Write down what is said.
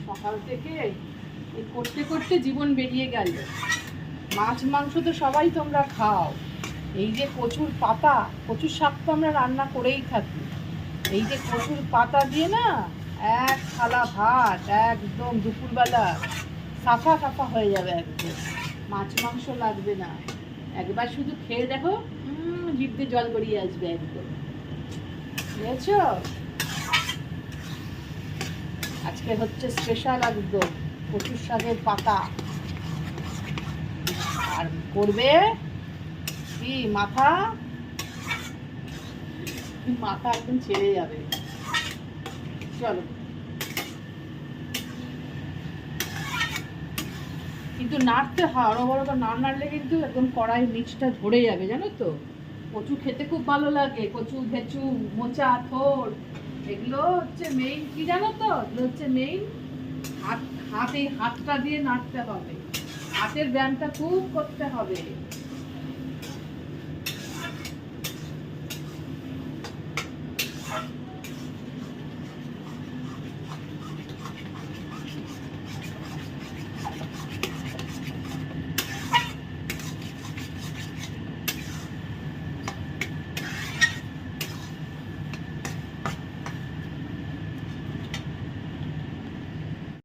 সকাল থেকে এই করতে করতে জীবন বেরিয়ে গেল। মাছ মাংস তো সবাই তোমরা খাও, এই যে কচুর পাতা, কচুর শাক তো আমরা রান্না করেই থাকি। এই যে কচুর পাতা দিয়ে না এক থালা ভাত একদম দুপুরবেলা সাফা সাফা হয়ে যাবে একদম, মাছ মাংস লাগবে না। একবার শুধু খেয়ে দেখো, জিভ দিয়ে জল গড়িয়ে আসবে একদম, বুঝেছ? আজকে হচ্ছে স্পেশাল একদম কচুর শাকের পাতা। আর করবে কি মাথা, মাথা একদম ছেড়ে যাবে। চলো, কিন্তু নাড়তে হয়, অনবরত না নাড়লে কিন্তু একদম কড়াই নিচটা ধরে যাবে, জানো তো? কচু খেতে খুব ভালো লাগে, কচু ভেচু মোচা থোড়, এগুলো হচ্ছে মেইন, কি জানো তো, এগুলো হচ্ছে মেইন হাত, এই হাতটা দিয়ে নাড়তে হবে, হাতের ব্যায়ামটা খুব করতে হবে।